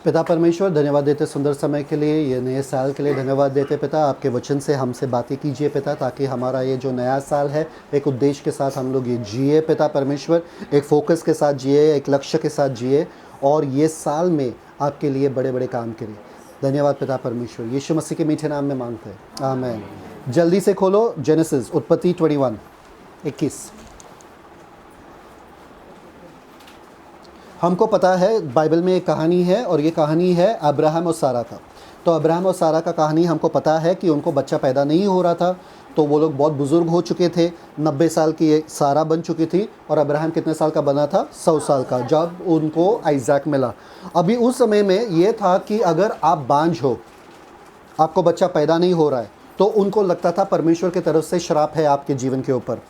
पिता परमेश्वर, धन्यवाद देते सुंदर समय के लिए, ये नए साल के लिए धन्यवाद देते पिता। आपके वचन से हमसे बातें कीजिए पिता, ताकि हमारा ये जो नया साल है एक उद्देश्य के साथ हम लोग ये जिए पिता परमेश्वर, एक फोकस के साथ जिए, एक लक्ष्य के साथ जिए, और ये साल में आपके लिए बड़े बड़े काम करें। धन्यवाद पिता परमेश्वर, यीशु मसीह के मीठे नाम में मांगते हैं, आमीन। जल्दी से खोलो जेनेसिस, उत्पत्ति 21। हमको पता है बाइबल में एक कहानी है, और ये कहानी है अब्राहम और सारा का। तो अब्राहम और सारा का कहानी हमको पता है कि उनको बच्चा पैदा नहीं हो रहा था, तो वो लोग बहुत बुज़ुर्ग हो चुके थे। 90 साल की सारा बन चुकी थी, और अब्राहम कितने साल का बना था? 100 साल का, जब उनको आइज़ैक मिला। अभी उस समय में ये था कि अगर आप बांझ हो, आपको बच्चा पैदा नहीं हो रहा है, तो उनको लगता था परमेश्वर की तरफ से श्राप है आपके जीवन के ऊपर।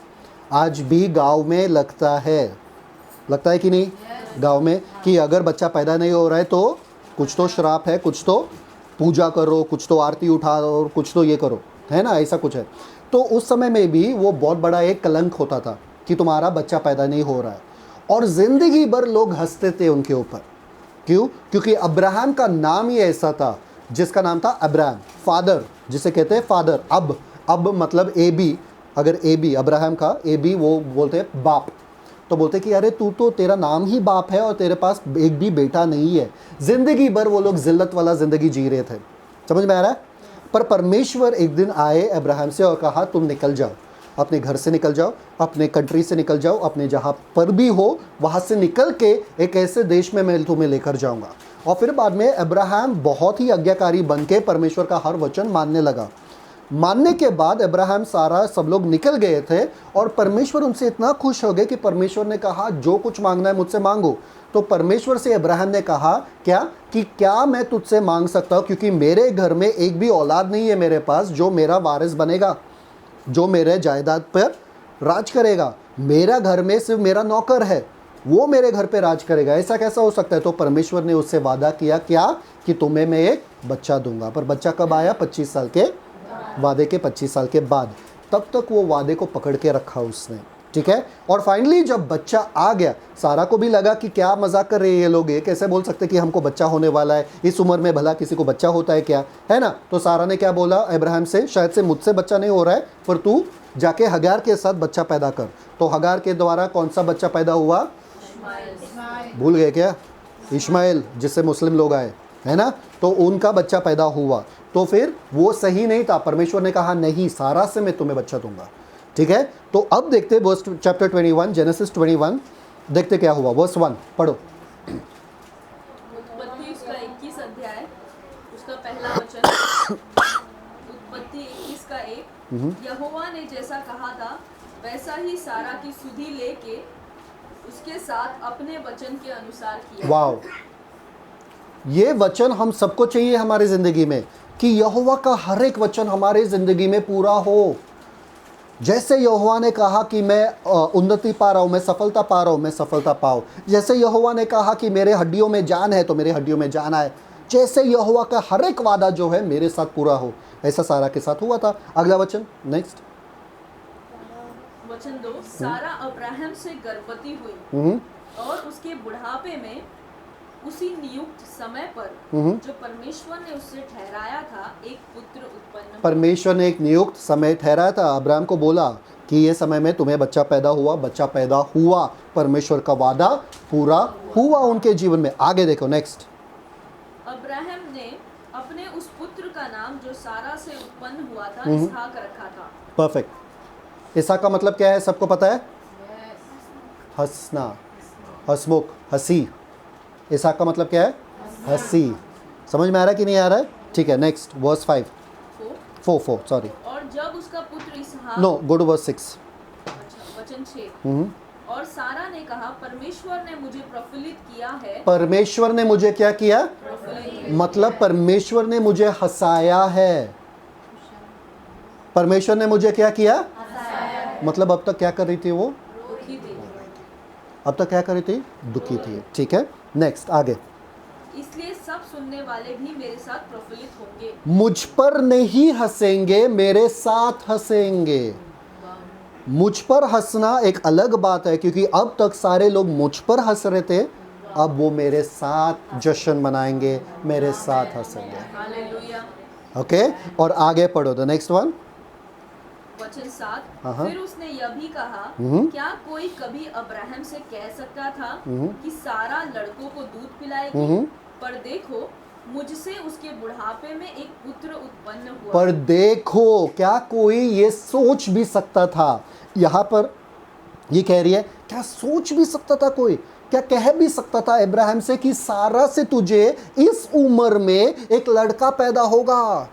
आज भी गाँव में लगता है कि नहीं? गांव में कि अगर बच्चा पैदा नहीं हो रहा है तो कुछ तो श्राप है, कुछ तो पूजा करो, कुछ तो आरती उठाओ, कुछ तो ये करो, है ना, ऐसा कुछ है। तो उस समय में भी वो बहुत बड़ा एक कलंक होता था कि तुम्हारा बच्चा पैदा नहीं हो रहा है, और ज़िंदगी भर लोग हंसते थे उनके ऊपर। क्यों? क्योंकि अब्राहम का नाम ही ऐसा था जिसका नाम था अब्राहम, फादर, जिसे कहते हैं फादर। अब मतलब ए बी, अगर ए बी अब्राहम का ए बी, वो बोलते हैं बाप। तो बोलते कि अरे तू तो, तेरा नाम ही बाप है और तेरे पास एक भी बेटा नहीं है। ज़िंदगी भर वो लोग जिल्लत वाला ज़िंदगी जी रहे थे। समझ में आ रहा है? पर परमेश्वर एक दिन आए अब्राहम से और कहा तुम निकल जाओ, अपने घर से निकल जाओ, अपने कंट्री से निकल जाओ, अपने जहाँ पर भी हो वहाँ से निकल के एक ऐसे देश में मैं तुम्हें लेकर जाऊँगा। और फिर बाद में अब्राहम बहुत ही आज्ञाकारी बन के परमेश्वर का हर वचन मानने लगा। मानने के बाद अब्राहम, सारा, सब लोग निकल गए थे, और परमेश्वर उनसे इतना खुश हो गए कि परमेश्वर ने कहा जो कुछ मांगना है मुझसे मांगो। तो परमेश्वर से अब्राहम ने कहा क्या मैं तुझसे मांग सकता हूँ, क्योंकि मेरे घर में एक भी औलाद नहीं है मेरे पास जो मेरा वारिस बनेगा, जो मेरे जायदाद पर राज करेगा। मेरा घर में सिर्फ मेरा नौकर है, वो मेरे घर पे राज करेगा। ऐसा कैसा हो सकता है? तो परमेश्वर ने उससे वादा किया कि तुम्हें मैं एक बच्चा दूंगा। पर बच्चा कब आया? 25 साल के वादे के 25 साल के बाद। तब तक वो वादे को पकड़ के रखा उसने, ठीक है। और फाइनली जब बच्चा आ गया, सारा को भी लगा कि क्या मजाक कर रहे हैं ये लोग, ये कैसे बोल सकते कि हमको बच्चा होने वाला है, इस उम्र में भला किसी को बच्चा होता है क्या, है ना। तो सारा ने क्या बोला अब्राहम से, शायद से मुझसे बच्चा नहीं हो रहा है, पर तू जाके हगार के साथ बच्चा पैदा कर। तो हगार के द्वारा कौन सा बच्चा पैदा हुआ? भूल गए क्या? इश्माइल, जिससे मुस्लिम लोग आए, है ना। तो उनका बच्चा पैदा हुआ। तो फिर वो सही नहीं था, परमेश्वर ने कहा नहीं, सारा से मैं तुम्हें बच्चा दूंगा, ठीक है। तो अब देखते वर्स चैप्टर 21, जेनेसिस 21, देखते क्या हुआ। वर्स 1 पढ़ो। उत्पत्ति उसका 21 अध्याय, उसका पहला वचन। उत्पत्ति 21 का 1। यहोवा ने जैसा कहा था वैसा ही सारा की सुधि लेके उसके साथ अपने वचन के अनुसार किया। वाह, ये वचन हम सबको चाहिए हमारी जिंदगी में, कि यहोवा का हर एक वचन हमारे जिंदगी में पूरा हो। जैसे यहोवा ने कहा कि मैं उन्नति पा रहा हूँ, मैं सफलता पा रहा हूँ, मैं सफलता पाऊँ। जैसे यहोवा ने कहा कि मेरे हड्डियों में जान है, तो मेरे हड्डियों में जान आए। जैसे यहोवा का हर एक वादा जो है मेरे साथ पूरा हो, ऐसा सारा के साथ हुआ था। अगला वचन, नेक्स्ट वचन 2। सारा अब्राहम से गर्भवती हुई और उसके बुढ़ापे में उसी नियुक्त समय पर जो परमेश्वर ने उससे ठहराया था एक पुत्र उत्पन्न। परमेश्वर ने एक नियुक्त समय ठहराया था, अब्राहम को बोला कि ये समय में तुम्हें बच्चा पैदा हुआ, बच्चा पैदा हुआ। परमेश्वर का वादा पूरा हुआ उनके जीवन में। आगे देखो, नेक्स्ट। अब्राहम ने अपने उस पुत्र का नाम जो सारा से उत्पन्न हुआ था इसहाक रखा था। परफेक्ट। इसहाक का मतलब क्या है? सबको पता है? हंसना, हंसमुख, हंसी। इसहाक का मतलब क्या है? हंसी। समझ में आ रहा है कि नहीं आ रहा है? ठीक है, नेक्स्ट वर्स 5 4 सॉरी। और जब उसका पुत्र इसहाक, नो, गो टू वर्स 6। अच्छा, वचन 6। और सारा ने कहा परमेश्वर ने मुझे प्रफुल्लित किया है। परमेश्वर ने मुझे क्या किया? मतलब परमेश्वर ने मुझे हंसाया है। परमेश्वर ने मुझे क्या किया? मतलब अब तक क्या कर रही थी वो? दुखी थी। अब तक क्या कर रही थी? दुखी थी, ठीक है। नेक्स्ट, आगे। इसलिए सब सुनने वाले भी मेरे साथ प्रफुल्लित होंगे। मुझ पर नहीं हंसेंगे, मेरे साथ हंसेंगे। मुझ पर हंसना एक अलग बात है, क्योंकि अब तक सारे लोग मुझ पर हंस रहे थे, अब वो मेरे साथ जश्न मनाएंगे, मेरे साथ हंसेंगे। हालेलुया। ओके, और आगे पढ़ो द नेक्स्ट वन। वचन 7, हाँ। फिर उसने यह भी कहा, क्या कोई कभी अब्राहम से कह सकता था कि सारा लड़कों को दूध पिलाएगी? पर देखो, मुझसे उसके बुढ़ापे में एक पुत्र उत्पन्न हुआ। पर देखो, क्या कोई ये सोच भी सकता था? यहाँ पर ये कह रही है, क्या सोच भी सकता था कोई? क्या कह भी सकता था अब्राहम से कि सारा से तुझे इस उम्र में एक लड़का पैदा होगा?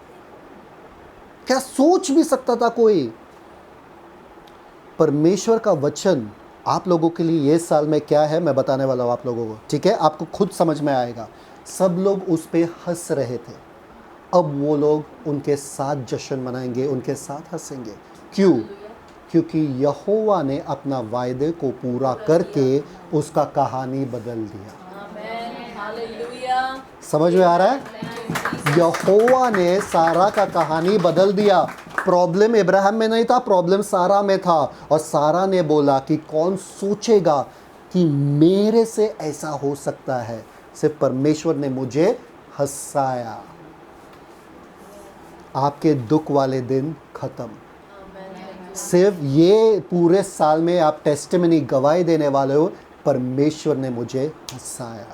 क्या सोच भी सकता था कोई? परमेश्वर का वचन आप लोगों के लिए ये साल में क्या है, मैं बताने वाला हूँ आप लोगों को, ठीक है? आपको खुद समझ में आएगा। सब लोग उस पे हंस रहे थे, अब वो लोग उनके साथ जश्न मनाएंगे, उनके साथ हंसेंगे। क्यों? क्योंकि यहोवा ने अपना वायदे को पूरा करके उसका कहानी बदल दिया। आमेन। हालेलुया। समझ में आ रहा है? यहोवा ने सारा का कहानी बदल दिया। प्रॉब्लम इब्राहिम में नहीं था, प्रॉब्लम सारा में था। और सारा ने बोला कि कौन सोचेगा कि मेरे से ऐसा हो सकता है? सिर्फ परमेश्वर ने मुझे हंसाया। आपके दुख वाले दिन खत्म। सिर्फ ये पूरे साल में आप टेस्टिमनी गवाही देने वाले हो, परमेश्वर ने मुझे हंसाया,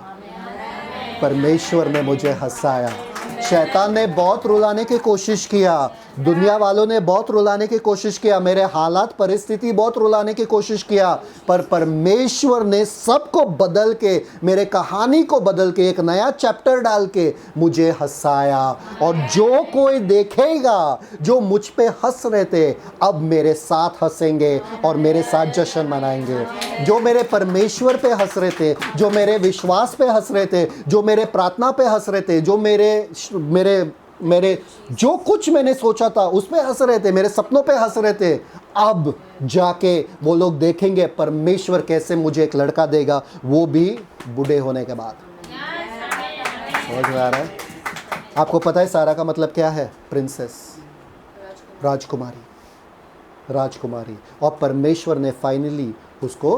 परमेश्वर ने मुझे हंसाया। शैतान ने बहुत रुलाने की कोशिश किया, दुनिया वालों ने बहुत रुलाने की कोशिश किया, मेरे हालात परिस्थिति बहुत रुलाने की कोशिश किया, पर परमेश्वर ने सबको बदल के, मेरे कहानी को बदल के, एक नया चैप्टर डाल के मुझे हंसाया। और जो कोई देखेगा, जो मुझ पे हंस रहे थे, अब मेरे साथ हंसेंगे और मेरे साथ जश्न मनाएंगे। जो मेरे परमेश्वर पे हंस रहे थे, जो मेरे विश्वास पे हंस रहे थे, जो मेरे प्रार्थना पे हंस रहे थे, जो मेरे जो कुछ मैंने सोचा था उस पे हंस रहे थे, मेरे सपनों पे हंस रहे थे, अब जाके वो लोग देखेंगे परमेश्वर कैसे मुझे एक लड़का देगा, वो भी बूढ़े होने के बाद। समझ में आ रहा है? आपको पता है सारा का मतलब क्या है? प्रिंसेस, राजकुमारी, राजकुमारी। और परमेश्वर ने फाइनली उसको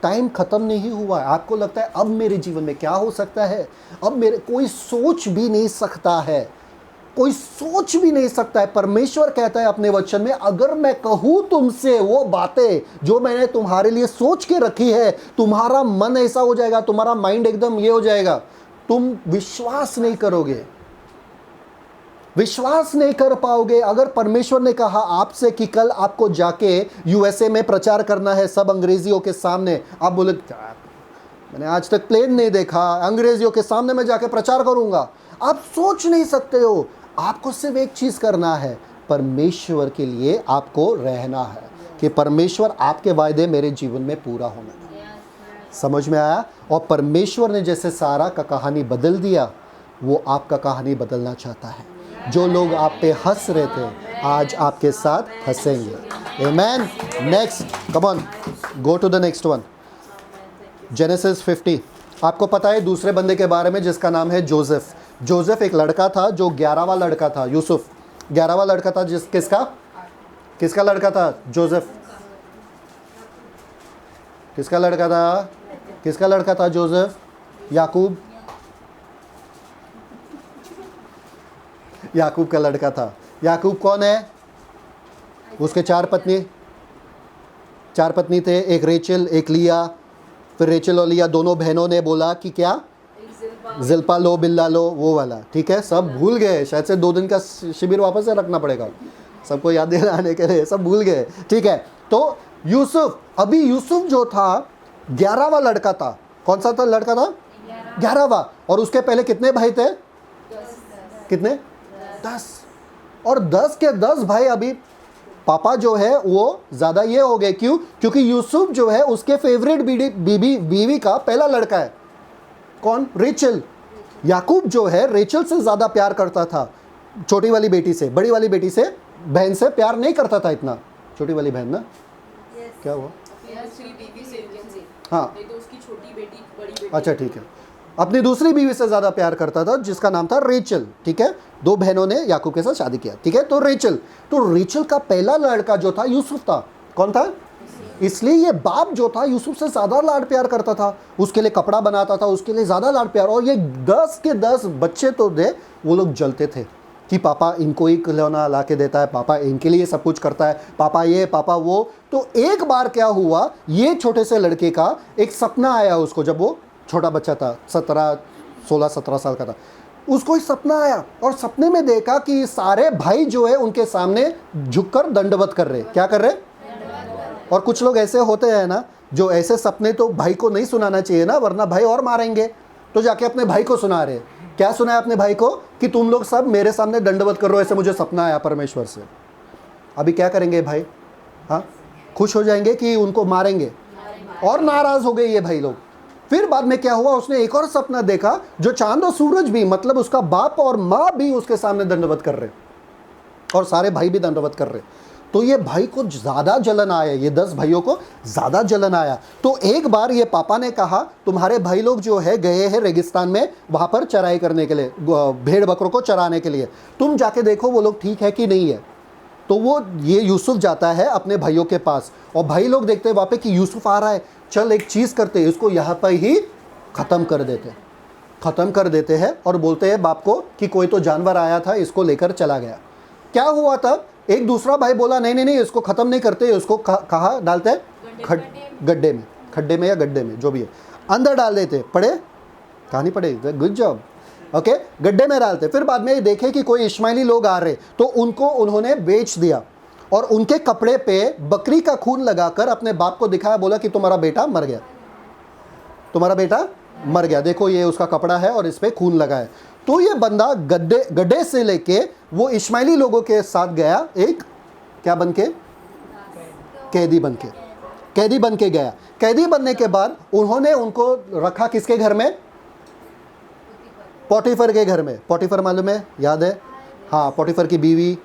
टाइम खत्म नहीं हुआ है। आपको लगता है अब मेरे जीवन में क्या हो सकता है? अब मेरे कोई सोच भी नहीं सकता है, कोई सोच भी नहीं सकता है। परमेश्वर कहता है अपने वचन में, अगर मैं कहूँ तुमसे वो बातें जो मैंने तुम्हारे लिए सोच के रखी है, तुम्हारा मन ऐसा हो जाएगा, तुम्हारा माइंड एकदम ये हो जाएगा, तुम विश्वास नहीं करोगे, विश्वास नहीं कर पाओगे। अगर परमेश्वर ने कहा आपसे कि कल आपको जाके यूएसए में प्रचार करना है सब अंग्रेजियों के सामने, आप बोले मैंने आज तक प्लेन नहीं देखा, अंग्रेजियों के सामने मैं जाके प्रचार करूंगा। आप सोच नहीं सकते हो। आपको सिर्फ एक चीज़ करना है, परमेश्वर के लिए आपको रहना है कि परमेश्वर आपके वायदे मेरे जीवन में पूरा होना है। समझ में आया? और परमेश्वर ने जैसे सारा का कहानी बदल दिया, वो आपका कहानी बदलना चाहता है। जो लोग आप पे हंस रहे थे, आज आपके साथ हंसेंगे। Amen. Next, come on, go to the next one. Genesis 50। आपको पता है दूसरे बंदे के बारे में जिसका नाम है जोसेफ। जोसेफ एक लड़का था जो 11वां लड़का था। यूसुफ 11वां लड़का था। किसका लड़का था? जोसेफ। किसका लड़का था? किसका लड़का था जोसेफ? याकूब। याकूब का लड़का था। याकूब कौन है? उसके चार पत्नी थे, एक रेचल, एक लिया। फिर रेचल और लिया दोनों बहनों ने बोला कि क्या, जिल्पा लो, बिल्ला लो, वो वाला, ठीक है। सब भूल गए, शायद से 2 दिन का शिविर वापस से रखना पड़ेगा सबको याद दिलाने के लिए, सब भूल गए, ठीक है। तो यूसुफ, अभी यूसुफ जो था 11वां लड़का था। कौन सा था लड़का था? 11वां। और उसके पहले कितने भाई थे? कितने? 10। और 10 के 10 भाई अभी पापा जो है वो ज़्यादा ये हो गए। क्यों? क्योंकि यूसुफ जो है उसके फेवरेट बीवी का पहला लड़का है। कौन? रेचल। याकूब जो है रेचल से ज़्यादा प्यार करता था, छोटी वाली बेटी से। बड़ी वाली बेटी से, बहन से प्यार नहीं करता था इतना। छोटी वाली बहन ना, क्या हुआ? हाँ, अच्छा ठीक है। अपनी दूसरी बीवी से ज़्यादा प्यार करता था जिसका नाम था रेचल, ठीक है। 2 बहनों ने याकूब के साथ शादी किया, ठीक है। तो रेचल का पहला लड़का जो था यूसुफ था। कौन था? इसलिए ये बाप जो था यूसुफ से ज़्यादा लाड प्यार करता था, उसके लिए कपड़ा बनाता था, उसके लिए ज़्यादा लाड प्यार। और ये 10 के 10 बच्चे तो थे, वो लोग जलते थे कि पापा इनको ही खिलौना ला के देता है, पापा इनके लिए सब कुछ करता है, पापा ये पापा वो। तो एक बार क्या हुआ, ये छोटे से लड़के का एक सपना आया उसको, जब वो छोटा बच्चा था, 16-17 साल का था, उसको एक सपना आया और सपने में देखा कि सारे भाई जो है उनके सामने झुककर दंडवत कर रहे। क्या कर रहे? और कुछ लोग ऐसे होते हैं ना, जो ऐसे सपने तो भाई को नहीं सुनाना चाहिए ना, वरना भाई और मारेंगे, तो जाके अपने भाई को सुना रहे। क्या सुनाया अपने भाई को? कि तुम लोग सब मेरे सामने दंडवत कर रहे हो, ऐसे मुझे सपना आया परमेश्वर से। अभी क्या करेंगे भाई? हाँ, खुश हो जाएंगे कि उनको मारेंगे? और नाराज हो गए ये भाई लोग। फिर बाद में क्या हुआ, उसने एक और सपना देखा, जो चांद और सूरज भी, मतलब उसका बाप और माँ भी उसके सामने दंडवत कर रहे और सारे भाई भी दंडवत कर रहे। तो ये भाई को ज़्यादा जलन आया, ये 10 भाइयों को ज़्यादा जलन आया। तो एक बार ये पापा ने कहा, तुम्हारे भाई लोग जो है गए हैं रेगिस्तान में, वहाँ पर चराई करने के लिए, भेड़ बकरों को चराने के लिए, तुम जाके देखो वो लोग ठीक है कि नहीं है। तो वो ये यूसुफ जाता है अपने भाइयों के पास, और भाई लोग देखते हैं वहाँ पे कि यूसुफ आ रहा है, चल एक चीज़ करते हैं, इसको यहाँ पर ही ख़त्म कर देते हैं। और बोलते हैं बाप को कि कोई तो जानवर आया था, इसको लेकर चला गया। क्या हुआ तब? एक दूसरा भाई बोला नहीं नहीं नहीं, इसको ख़त्म नहीं करते, इसको कहाँ डालते हैं? खड्डे में या गड्ढे में, जो भी है, अंदर डाल देते। पढ़े? कहानी पढ़े? Good job. ओके, गड्ढे में डालते। फिर बाद में ये देखे कि कोई इश्माइली लोग आ रहे, तो उनको उन्होंने बेच दिया और उनके कपड़े पे बकरी का खून लगाकर अपने बाप को दिखाया, बोला कि तुम्हारा बेटा मर गया, देखो ये उसका कपड़ा है और इस पे खून लगा है। तो ये बंदा गड्ढे से लेके वो इश्माइली लोगों के साथ गया, एक क्या बन के? कैदी बन के गया। कैदी बनने के बाद उन्होंने उनको रखा किसके घर में? पोटीफर के घर में। पोटीफर मालूम है? याद है? हाँ, पोटीफर की बीवी।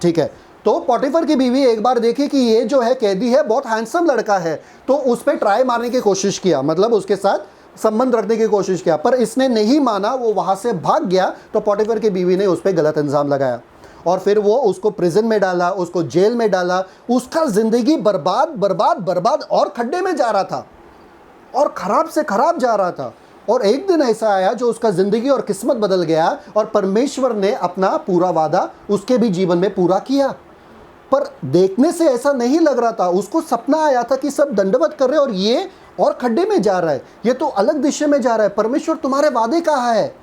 ठीक है, तो पोटीफर की बीवी एक बार देखी कि ये जो है कैदी है, बहुत हैंडसम लड़का है, तो उस पर ट्राई मारने की कोशिश किया, मतलब उसके साथ संबंध रखने की कोशिश किया, पर इसने नहीं माना, वो वहाँ से भाग गया। तो पोटीफर की बीवी ने उस पर गलत इल्ज़ाम लगाया और फिर वो उसको प्रिजन में डाला, उसको जेल में डाला। उसका ज़िंदगी बर्बाद और खड्डे में जा रहा था और ख़राब से ख़राब जा रहा था। और एक दिन ऐसा आया जो उसका ज़िंदगी और किस्मत बदल गया और परमेश्वर ने अपना पूरा वादा उसके भी जीवन में पूरा किया। पर देखने से ऐसा नहीं लग रहा था, उसको सपना आया था कि सब दंडवत कर रहे हैं और ये और खड्डे में जा रहा है, ये तो अलग दिशा में जा रहा है। परमेश्वर तुम्हारे वादे कहाँ है?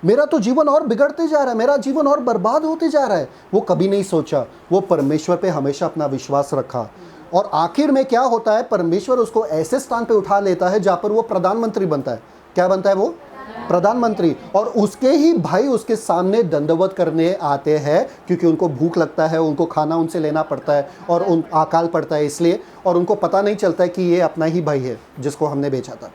मेरा तो जीवन और बिगड़ते जा रहा है, मेरा जीवन और बर्बाद होते जा रहा है। वो कभी नहीं सोचा, वो परमेश्वर पे हमेशा अपना विश्वास रखा। और आखिर में क्या होता है, परमेश्वर उसको ऐसे स्थान पे उठा लेता है जहाँ पर वो प्रधानमंत्री बनता है। क्या बनता है वो? प्रधानमंत्री। और उसके ही भाई उसके सामने दंडवत करने आते हैं, क्योंकि उनको भूख लगता है, उनको खाना उनसे लेना पड़ता है और उन अकाल पड़ता है इसलिए, और उनको पता नहीं चलता है कि ये अपना ही भाई है जिसको हमने बेचा था।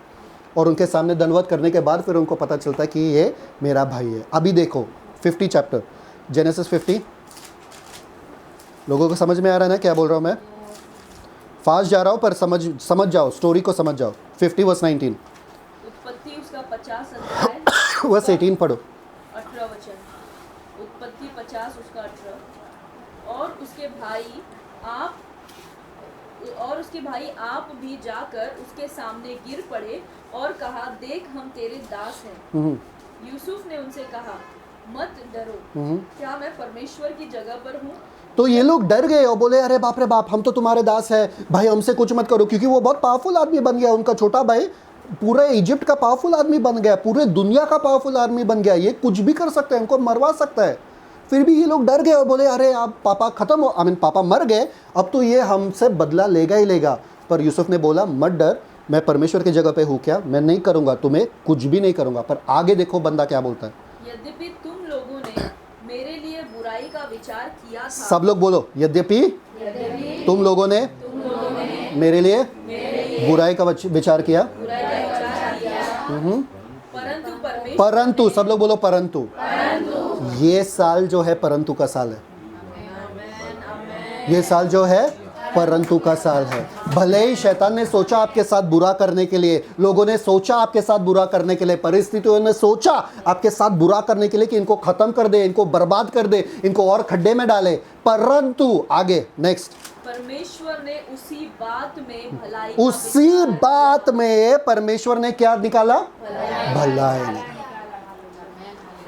और उनके सामने दंडवत करने के बाद फिर उनको पता चलता है कि ये मेरा भाई है। अभी देखो 50 चैप्टर, जेनेसिस 50। लोगों को समझ में आ रहा है ना क्या बोल रहा हूँ मैं? फास्ट जा रहा हूँ पर समझ जाओ, स्टोरी को समझ जाओ। 50 वर्स 19। उत्पत्ति उसका 50 अध्याय वर्स 18 पढ़ो। 18 वचन। उत्पत्ति 50 उसका 18। और उसके भाई आप भी जाकर उसके सामने गिर पड़े और कहा, देख हम तेरे दास हैं। यूसुफ ने उनसे कहा, मत डरो, क्या मैं परमेश्वर की जगह पर हूँ? तो ये लोग डर गए और बोले, अरे बाप रे बाप, हम तो तुम्हारे दास हैं भाई, हमसे कुछ मत करो। क्योंकि वो बहुत पावरफुल आदमी बन गया, उनका छोटा भाई पूरे इजिप्ट का पावरफुल आदमी बन गया, पूरे दुनिया का पावरफुल आदमी बन गया, ये कुछ भी कर सकता है, उनको मरवा सकता है। फिर भी ये लोग डर गए और बोले, अरे आप पापा खत्म हो, पापा मर गए, अब तो ये हमसे बदला लेगा ही लेगा। पर यूसुफ ने बोला, मत डर, मैं परमेश्वर की जगह पे हूँ क्या, मैं नहीं करूँगा, तुम्हें कुछ भी नहीं करूँगा। पर आगे देखो बंदा क्या बोलता है। यद्यपि तुम लोगों ने मेरे लिए बुराई का विचार किया था। सब लोग बोलो, यद्यपि तुम लोगों ने मेरे लिए बुराई का विचार किया, परंतु सब लोग बोलो परंतु। ये साल जो है परंतु का साल है। ये साल जो है परंतु का साल है। भले ही शैतान ने सोचा आपके साथ बुरा करने के लिए, लोगों ने सोचा आपके साथ बुरा करने के लिए, परिस्थितियों ने सोचा आपके साथ बुरा करने के लिए कि इनको खत्म कर दे, इनको बर्बाद कर दे, इनको और खड्डे में डाले, परंतु आगे नेक्स्ट परमेश्वर ने उसी बात में भलाई उसी बात में परमेश्वर ने क्या निकाला? भलाई।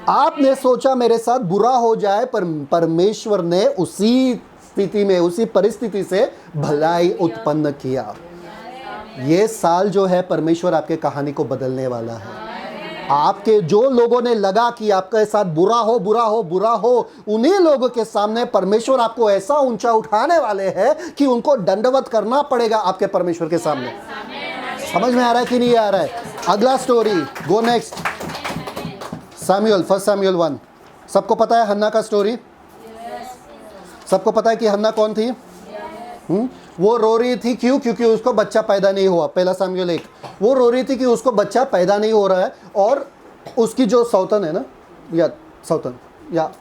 आपने सोचा मेरे साथ बुरा हो जाए, पर परमेश्वर ने उसी स्थिति में, उसी परिस्थिति से भलाई उत्पन्न किया। ये साल जो है परमेश्वर आपके कहानी को बदलने वाला है। आपके जो लोगों ने लगा कि आपके साथ बुरा हो बुरा हो बुरा हो, उन्हीं लोगों के सामने परमेश्वर आपको ऐसा ऊंचा उठाने वाले हैं कि उनको दंडवत करना पड़ेगा आपके परमेश्वर के सामने। समझ में आ रहा है कि नहीं आ रहा है? अगला story, go next. Samuel, 1 Samuel 1। सबको पता है हन्ना का स्टोरी? सबको पता है कि हन्ना कौन थी? वो रो रही थी, क्यों? क्योंकि उसको बच्चा पैदा नहीं हुआ। 1 सैमुअल 1। वो रो रही थी कि उसको बच्चा पैदा नहीं हो रहा है, और उसकी जो सौतन है ना, या सौतन, या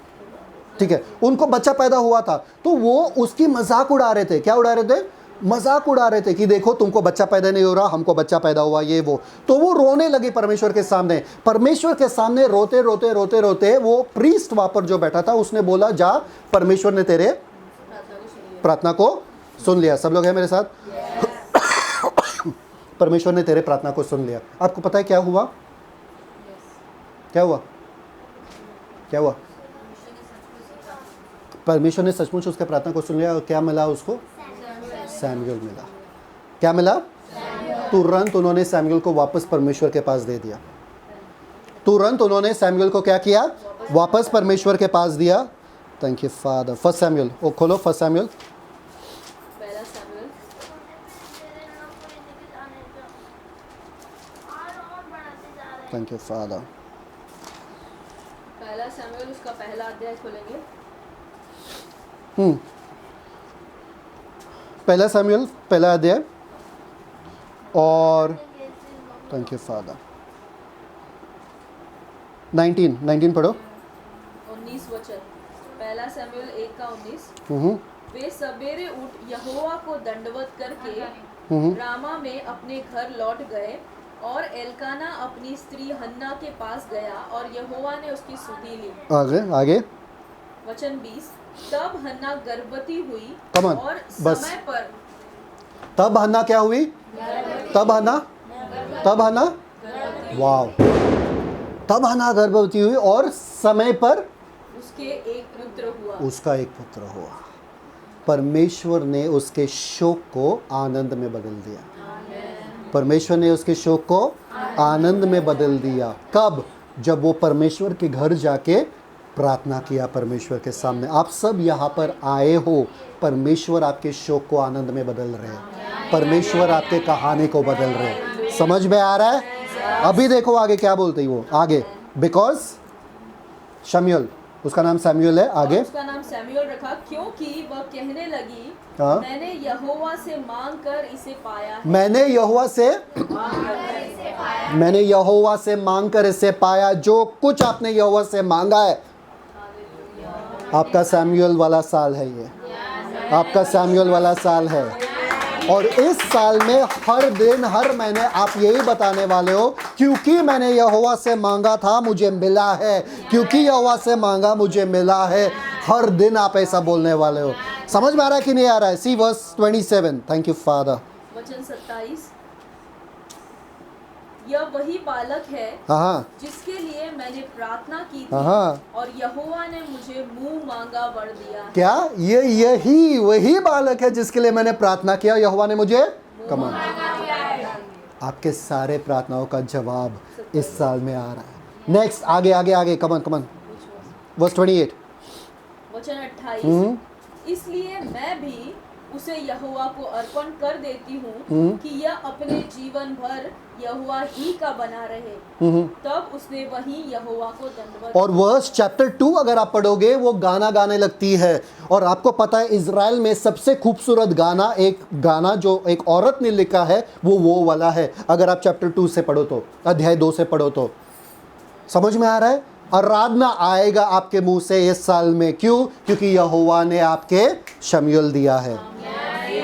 ठीक है, उनको बच्चा पैदा हुआ था, तो वो उसकी मजाक उड़ा रहे थे। क्या उड़ा रहे थे? मजाक उड़ा रहे थे कि देखो तुमको बच्चा पैदा नहीं हो रहा, हमको बच्चा पैदा हुआ, ये वो। तो वो रोने लगी परमेश्वर के सामने। परमेश्वर के सामने रोते रोते रोते रोते वो प्रीस्ट वहाँ पर जो बैठा था, उसने बोला, जा, परमेश्वर ने तेरे प्रार्थना को सुन लिया। सब लोग हैं मेरे साथ? परमेश्वर ने तेरे प्रार्थना को सुन लिया। आपको पता है क्या हुआ? क्या हुआ? क्या हुआ? परमेश्वर ने सचमुच उसके प्रार्थना को सुन लिया, और क्या मिला उसको? सैमुअल मिला। क्या मिला? तुरंत उन्होंने सैमुअल को वापस परमेश्वर के पास दे दिया। तुरंत उन्होंने सैमुअल को क्या किया? वापस परमेश्वर के पास दिया। Thank you father. 1 सैमुअल, ओ खोलो 1 Samuel. Thank you father. 1 Samuel उसका पहला अध्याय खोलेंगे। 1 सैमुअल पहला अध्याय, और थैंक यू फादर 19 पढ़ो। 19 वचन। 1 सैमुअल 1 का 19। वे सवेरे उठ यहोवा को दंडवत करके रामा में अपने घर लौट गए, और एल्काना अपनी स्त्री हन्ना के पास गया, और यहोवा ने उसकी सुधि ली। आगे वचन 20। तब हन्ना गर्भवती हुई, Come on, और बस। समय पर तब हन्ना क्या हुई? तब हन्ना वाव, तब हन्ना गर्भवती हुई, और समय पर उसके एक पुत्र हुआ। उसका एक पुत्र हुआ। परमेश्वर ने उसके शोक को आनंद में बदल दिया। परमेश्वर ने उसके शोक को आनंद में बदल दिया। कब? जब वो परमेश्वर के घर जाके प्रार्थना किया परमेश्वर के सामने। आप सब यहाँ पर आए हो, परमेश्वर आपके शोक को आनंद में बदल रहे हैं। परमेश्वर आपके कहानी को बदल रहे हैं। समझ में आ रहा है? अभी देखो आगे क्या बोलते ही वो आगे। बिकॉज शम्युएल, उसका नाम सैमुअल है। आगे उसका नाम सैमुअल रखा, क्योंकि वह कहने लगी, हाँ? मैंने यहोवा से मांग कर इसे पाया है। मैंने यहोवा से मांग कर इसे पाया। जो कुछ आपने यहोवा से मांगा है, आपका सैमुअल वाला साल है। ये आपका सैमुअल वाला साल है। और इस साल में हर दिन हर महीने आप यही बताने वाले हो, क्योंकि मैंने यहोवा से मांगा था मुझे मिला है, क्योंकि यहोवा से मांगा मुझे मिला है। हर दिन आप ऐसा बोलने वाले हो। समझ में आ रहा है कि नहीं आ रहा है? सी वर्स 27। Thank you father. वचन 27। यह वही बालक है हाँ जिसके लिए मैंने प्रार्थना की थी, हाँ, और यहोवा ने मुझे मुंह मांगा वर दिया। क्या ये यही वही बालक है जिसके लिए मैंने प्रार्थना किया, यहोवा ने मुझे कमान। आपके सारे प्रार्थनाओं का जवाब इस साल में आ रहा है। नेक्स्ट, आगे आगे आगे, कमान वर्स 28। वचन 28। इसलिए मैं भी उसे यहोवा को अर्पण कर देती हूँ कि यह अपने जीवन भर यहोवा ही का बना रहे। तब उसने वही यहोवा को दंडवत। और वर्स चैप्टर 2 अगर आप पढ़ोगे, वो गाना गाने लगती है। और आपको पता है इजराइल में सबसे खूबसूरत गाना, एक गाना जो एक औरत ने लिखा है, वो वाला है। अगर आप चैप्टर 2 से पढ़ो तो, अध्याय 2 से पढ़ो तो समझ में आ रहा है। आराधना आएगा आपके मुंह से इस साल में। क्यों? क्योंकि यहोवा ने आपके शम्युएल दिया है।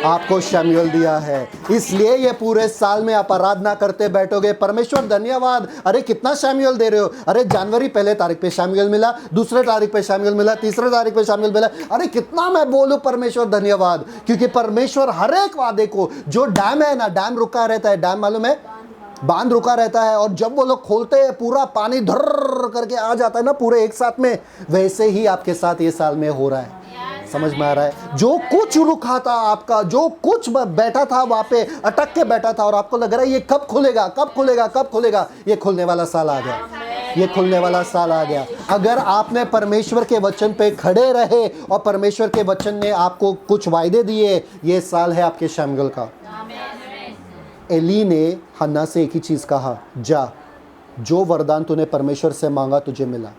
आपको शमूएल दिया है, इसलिए ये पूरे साल में आप आराधना करते बैठोगे। परमेश्वर धन्यवाद, अरे कितना शमूएल दे रहे हो, अरे जनवरी 1 तारीख पे शमूएल मिला, 2 तारीख पे शमूएल मिला, 3 तारीख पे शमूएल मिला। अरे कितना मैं बोलूं परमेश्वर धन्यवाद, क्योंकि परमेश्वर हर एक वादे को, जो डैम है ना, डैम रुका रहता है, डैम मालूम है, बांध रुका रहता है, और जब वो लोग खोलते हैं पूरा पानी धर करके आ जाता है ना पूरे एक साथ में, वैसे ही आपके साथ ये साल में हो रहा है। समझ में आ रहा है? जो कुछ रुका था आपका, जो कुछ बैठा था वहां पे अटक के बैठा था, और आपको लग रहा है ये कब खुलेगा, कब खुलेगा, कब खुलेगा, ये खुलने वाला साल आ गया, ये खुलने वाला साल आ गया। अगर आपने परमेश्वर के वचन पे खड़े रहे और परमेश्वर के वचन ने आपको कुछ वायदे दिए, ये साल है आपके शमूएल का। एली ने हन्ना से एक ही चीज़ कहा, जा, जो वरदान तूने परमेश्वर से मांगा तुझे मिला।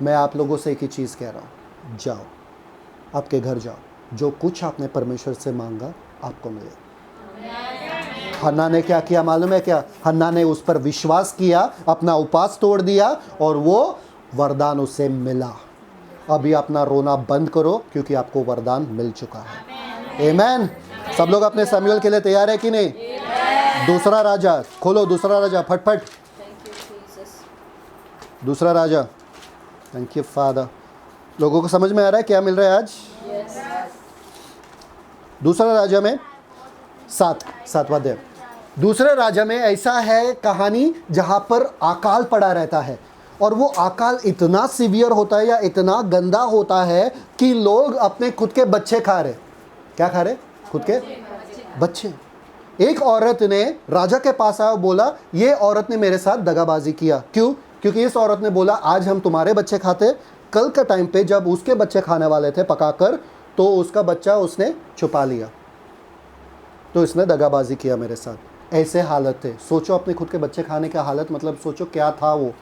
मैं आप लोगों से एक ही चीज़ कह रहा हूँ, जाओ, आपके घर जाओ, जो कुछ आपने परमेश्वर से मांगा आपको मिले। हन्ना ने क्या किया मालूम है क्या? हन्ना ने उस पर विश्वास किया, अपना उपवास तोड़ दिया, और वो वरदान उसे मिला। अभी अपना रोना बंद करो, क्योंकि आपको वरदान मिल चुका है। आमीन। सब लोग अपने शमूएल के लिए तैयार है कि नहीं? दूसरा राजा खोलो, दूसरा राजा फटफट, दूसरा राजा। Thank you father. लोगों को समझ में आ रहा है क्या मिल रहा है आज? दूसरा राजा में सातवां अध्याय। दूसरे राजा में ऐसा है कहानी जहां पर अकाल पड़ा रहता है, और वो अकाल इतना सीवियर होता है या इतना गंदा होता है कि लोग अपने खुद के बच्चे खा रहे। क्या खा रहे? खुद के बच्चे। एक औरत ने राजा के पास आया, बोला ये औरत ने मेरे साथ दगाबाजी किया। क्यों? क्योंकि इस औरत ने बोला आज हम तुम्हारे बच्चे खाते, कल के टाइम पे जब उसके बच्चे खाने वाले थे पकाकर, तो उसका बच्चा उसने छुपा लिया, तो इसने दगाबाजी किया मेरे साथ। ऐसे हालत थे। सोचो अपने खुद के बच्चे खाने का हालत, मतलब सोचो क्या था वो।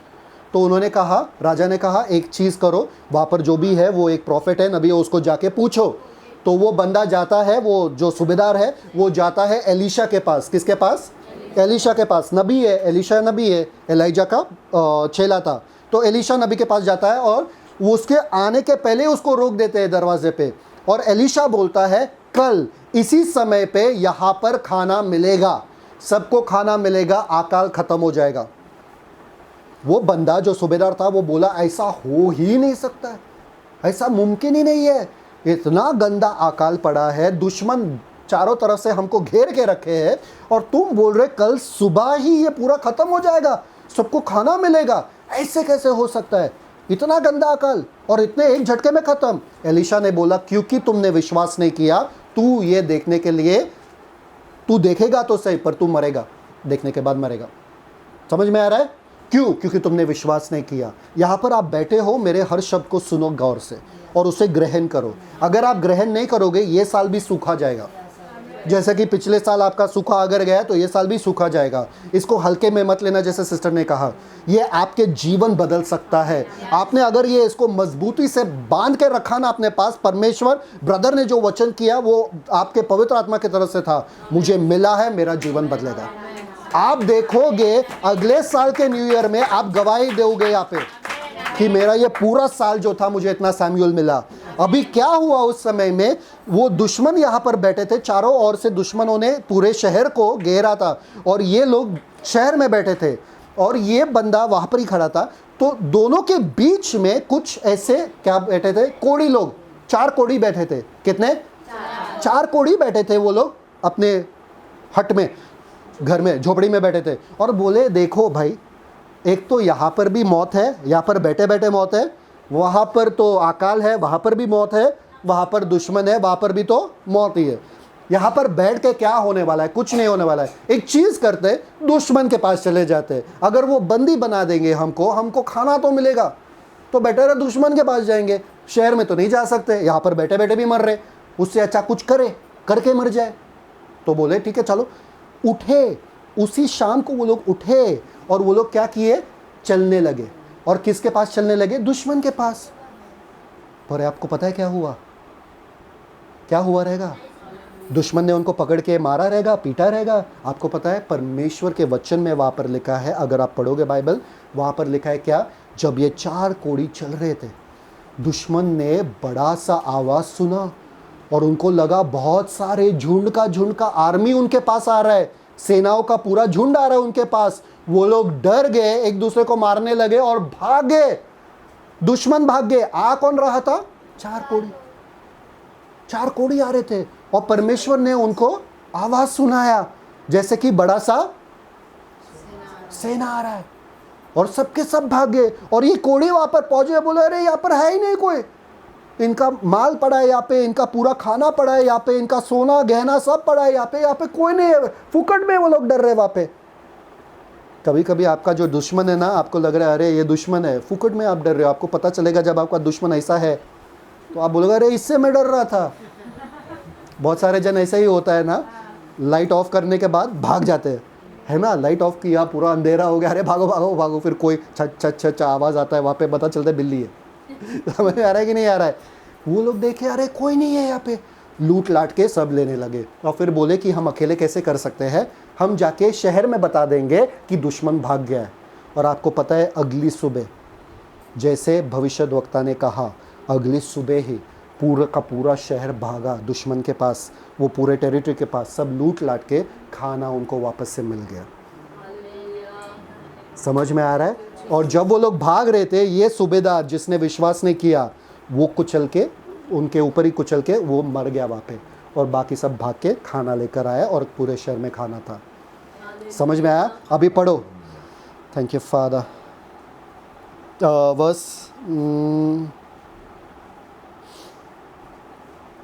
तो उन्होंने कहा, राजा ने कहा एक चीज़ करो, वहाँ पर जो भी है वो एक प्रॉफिट है, नबी है, उसको जाके पूछो। तो वो बंदा जाता है, वो जो सूबेदार है वो जाता है एलीशा के पास। किसके पास? एलीशा के पास। नबी है, एलीशा नबी है, एलाइजा का चेला था। तो एलीशा नबी के पास जाता है, और वो उसके आने के पहले उसको रोक देते हैं दरवाजे पे, और एलीशा बोलता है कल इसी समय पे यहाँ पर खाना मिलेगा, सबको खाना मिलेगा, अकाल खत्म हो जाएगा। वो बंदा जो सूबेदार था वो बोला ऐसा हो ही नहीं सकता है, ऐसा मुमकिन ही नहीं है, इतना गंदा अकाल पड़ा है, दुश्मन चारों तरफ से हमको घेर के रखे हैं, और तुम बोल रहे कल सुबह ही ये पूरा खत्म हो जाएगा, सबको खाना मिलेगा, ऐसे कैसे हो सकता है? इतना गंदा अकाल, और इतने एक झटके में खत्म। एलीशा ने बोला क्योंकि तुमने विश्वास नहीं किया, तू ये देखने के लिए, तू देखेगा तो सही, पर तू मरेगा, देखने के बाद मरेगा। समझ में आ रहा है? क्यों? क्योंकि तुमने विश्वास नहीं किया। यहाँ पर आप बैठे हो, मेरे हर शब्द को सुनो गौर से और उसे ग्रहण करो। अगर आप ग्रहण नहीं करोगे, ये साल भी सूखा जाएगा। जैसे कि पिछले साल आपका सूखा अगर गया, तो ये साल भी सूखा जाएगा। इसको हल्के में मत लेना, जैसे सिस्टर ने कहा, ये आपके जीवन बदल सकता है। आपने अगर ये इसको मजबूती से बांध के रखा ना अपने पास, परमेश्वर ब्रदर ने जो वचन किया वो आपके पवित्र आत्मा की तरफ से था, मुझे मिला है, मेरा जीवन बदलेगा। आप देखोगे अगले साल के न्यू ईयर में आप गवाही दोगे यहाँ पे कि मेरा ये पूरा साल जो था मुझे इतना शमूएल मिला। अभी क्या हुआ उस समय में, वो दुश्मन यहाँ पर बैठे थे, चारों ओर से दुश्मनों ने पूरे शहर को घेरा था, और ये लोग शहर में बैठे थे, और ये बंदा वहाँ पर ही खड़ा था। तो दोनों के बीच में कुछ ऐसे क्या बैठे थे? कोढ़ी लोग, 4 कोढ़ी बैठे थे। कितने? 4 कोढ़ी बैठे थे वो लोग अपने हट में, घर में, झोपड़ी में बैठे थे, और बोले देखो भाई, एक तो यहाँ पर भी मौत है, यहाँ पर बैठे बैठे मौत है, वहाँ पर तो अकाल है, वहाँ पर भी मौत है, वहाँ पर दुश्मन है, वहाँ पर भी तो मौत ही है। यहाँ पर बैठ के क्या होने वाला है? कुछ नहीं होने वाला है। एक चीज़ करते, दुश्मन के पास चले जाते, अगर वो बंदी बना देंगे हमको खाना तो मिलेगा, तो बेटर है दुश्मन के पास जाएंगे। शहर में तो नहीं जा सकते, यहाँ पर बैठे बैठे भी मर रहे, उससे अच्छा कुछ करके मर जाए। तो बोले ठीक है चलो। उठे, उसी शाम को वो लोग उठे, और वो लोग क्या किए? चलने लगे। और किसके पास चलने लगे? दुश्मन के पास। पर आपको पता है क्या हुआ? क्या हुआ रहेगा? दुश्मन ने उनको पकड़ के मारा रहेगा, पीटा रहेगा। आपको पता है परमेश्वर के वचन में वहाँ पर लिखा है, अगर आप पढ़ोगे बाइबल, वहाँ पर लिखा है क्या? जब ये 4 कोढ़ी चल रहे थे, दुश्मन ने बड़ा सा आवाज़ सुना, और उनको लगा बहुत सारे झुंड का आर्मी उनके पास आ रहा है, सेनाओं का पूरा झुंड आ रहा है उनके पास। वो लोग डर गए, एक दूसरे को मारने लगे और भाग गए, दुश्मन भाग गए। आ कौन रहा था? 4 कोढ़ी, 4 कोढ़ी आ रहे थे और परमेश्वर ने उनको आवाज सुनाया जैसे कि बड़ा सा सेना आ रहा है और सबके सब भाग गए। और ये कोढ़ी वहां पर पहुंचे, बोले अरे यहाँ पर है ही नहीं कोई, इनका माल पड़ा है यहाँ पे, इनका पूरा खाना पड़ा है यहाँ पे, इनका सोना गहना सब पड़ा है यहाँ पे कोई नहीं है। फुकट में वो लोग डर रहे वहां पे। कभी कभी आपका जो दुश्मन है ना, आपको लग रहा है अरे ये दुश्मन है, फुकट में आप डर रहे हो। आपको पता चलेगा जब आपका दुश्मन ऐसा है तो आप बोलोगे अरे इससे मैं डर रहा था। बहुत सारे जन ऐसा ही होता है ना, लाइट ऑफ करने के बाद भाग जाते हैं, है ना। लाइट ऑफ किया, पूरा अंधेरा हो गया, अरे भागो भागो भागो, फिर कोई छच छच छच आवाज़ आता है, वहाँ पे पता चलता है बिल्ली है। समझ में आ रहा है कि नहीं आ रहा है? वो लोग देखे अरे कोई नहीं है यहाँ पे, लूट लाट के सब लेने लगे और फिर बोले कि हम अकेले कैसे कर सकते हैं, हम जाके शहर में बता देंगे कि दुश्मन भाग गया है। और आपको पता है अगली सुबह, जैसे भविष्यद्वक्ता ने कहा, अगली सुबह ही पूरा का पूरा शहर भागा दुश्मन के पास, वो पूरे टेरिटरी के पास, सब लूट लाट के खाना उनको वापस से मिल गया। समझ में आ रहा है? और जब वो लोग भाग रहे थे, ये सूबेदार जिसने विश्वास नहीं किया, वो कुचल के, उनके ऊपर ही कुचल के वो मर गया वहाँ पे, और बाकी सब भाग के खाना लेकर आया और पूरे शहर में खाना था। समझ में आया? अभी पढ़ो। Thank you father. Verse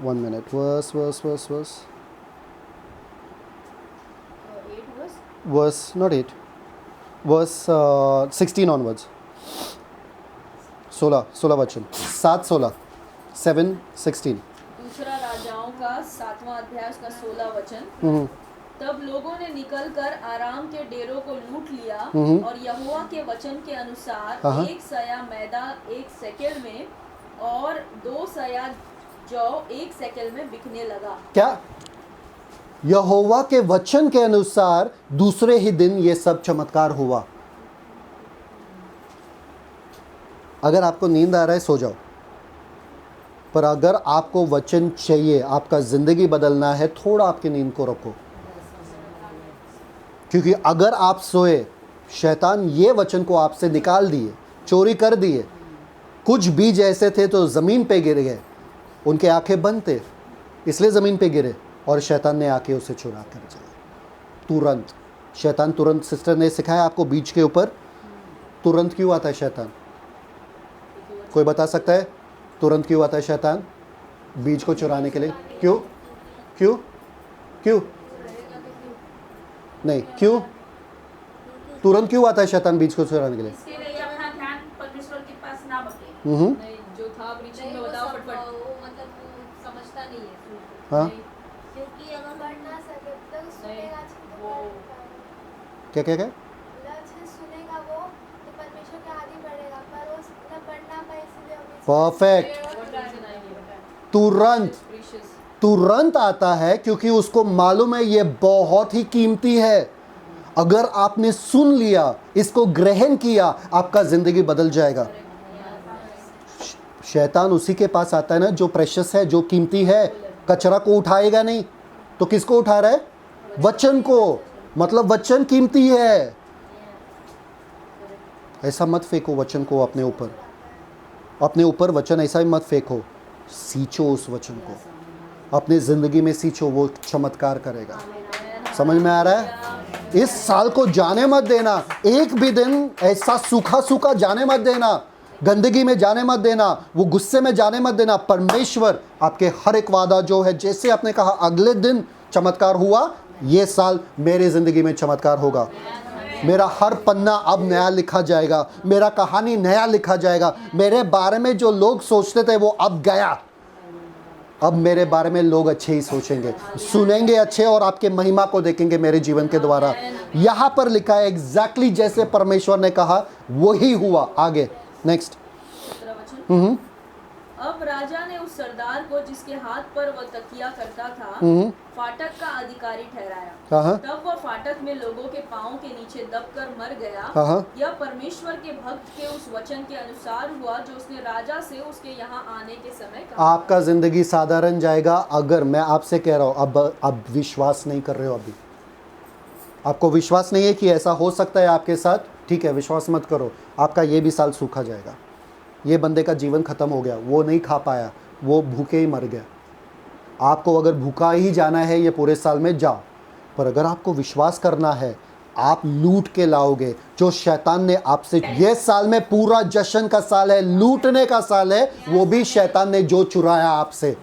1 minute, verse 16 onwards, 16 वचन, 7-16, 7-16। दूसरा राजाओं का 7वां अध्याय उसका 16 वचन। तब लोगों ने निकलकर आराम के डेरों को लूट लिया और यहोवा के वचन के अनुसार 1 सया मैदा 1 शेकेल में और 2 सया जौ 1 शेकेल में बिकने लगा। क्या? यहोवा के वचन के अनुसार दूसरे ही दिन ये सब चमत्कार हुआ। अगर आपको नींद आ रहा है सो जाओ, पर अगर आपको वचन चाहिए, आपका जिंदगी बदलना है, थोड़ा आपकी नींद को रखो। क्योंकि अगर आप सोए, शैतान ये वचन को आपसे निकाल दिए, चोरी कर दिए। कुछ बीज ऐसे थे तो ज़मीन पे गिर गए, उनके आंखें बंद थे इसलिए ज़मीन पे गिरे, और शैतान ने आके उसे चुरा कर जाए तुरंत। शैतान तुरंत, सिस्टर ने सिखाया आपको बीज के ऊपर तुरंत क्यों आता है शैतान? कोई बता सकता है तुरंत क्यों आता है शैतान बीज को चुराने के लिए? क्यों क्यों क्यों नहीं, क्यों तुरंत क्यों आता है शैतान बीज को चुराने के लिए? इसके लिए अपना ध्यान परमेश्वर के पास ना बटे। नहीं, जो था preaching में बताओ फटफट। वो मतलब वो समझता नहीं है। हाँ, क्योंकि अगर पढ़ ना सके तो सुनेगा तो वो क्या क्या क्या? सुनेगा वो तो परमेश्वर के आगे बढ़ेगा, पर वो न पढ़ना पाए इसलिए परफेक्ट। तुरंत Precious। तुरंत आता है क्योंकि उसको मालूम है ये बहुत ही कीमती है। अगर आपने सुन लिया, इसको ग्रहण किया, आपका जिंदगी बदल जाएगा। शैतान उसी के पास आता है ना जो प्रेशियस है, जो कीमती है। कचरा को उठाएगा नहीं तो किसको उठा रहा है? वचन को। मतलब वचन कीमती है। ऐसा मत फेंको वचन को अपने ऊपर, अपने ऊपर वचन ऐसा ही मत फेंको। सींचो उस वचन को, अपने ज़िंदगी में सींचो, वो चमत्कार करेगा। समझ में आ रहा है? इस साल को जाने मत देना, एक भी दिन ऐसा सूखा सूखा जाने मत देना, गंदगी में जाने मत देना, वो गुस्से में जाने मत देना। परमेश्वर आपके हर एक वादा जो है, जैसे आपने कहा अगले दिन चमत्कार हुआ, ये साल मेरे ज़िंदगी में चमत्कार होगा। मेरा हर पन्ना अब नया लिखा जाएगा, मेरा कहानी नया लिखा जाएगा। मेरे बारे में जो लोग सोचते थे वो अब गया। अब मेरे बारे में लोग अच्छे ही सोचेंगे, सुनेंगे अच्छे, और आपके महिमा को देखेंगे मेरे जीवन के द्वारा। यहाँ पर लिखा है एग्जैक्टली जैसे परमेश्वर ने कहा वही हुआ। आगे नेक्स्ट। अब राजा ने उस सरदार को जिसके हाथ पर वह तकिया करता था फाटक का अधिकारी ठहराया। हाँ तब वह फाटक में लोगों के पांव के नीचे दबकर मर गया। हाँ। यह परमेश्वर के भक्त के उस वचन के अनुसार हुआ जो उसने राजा से उसके यहाँ आने के समय कहा। आपका जिंदगी साधारण जाएगा अगर मैं आपसे कह रहा हूँ अब विश्वास नहीं कर रहे हो। अभी आपको विश्वास नहीं है कि ऐसा हो सकता है आपके साथ, ठीक है, विश्वास मत करो। आपका ये भी साल सूखा जाएगा। ये बंदे का जीवन खत्म हो गया, वो नहीं खा पाया, वो भूखे ही मर गया। आपको अगर भूखा ही जाना है ये पूरे साल में, जाओ। पर अगर आपको विश्वास करना है, आप लूट के लाओगे जो शैतान ने आपसे। ये साल में पूरा जश्न का साल है, लूटने का साल है, वो भी शैतान ने जो चुराया आपसे।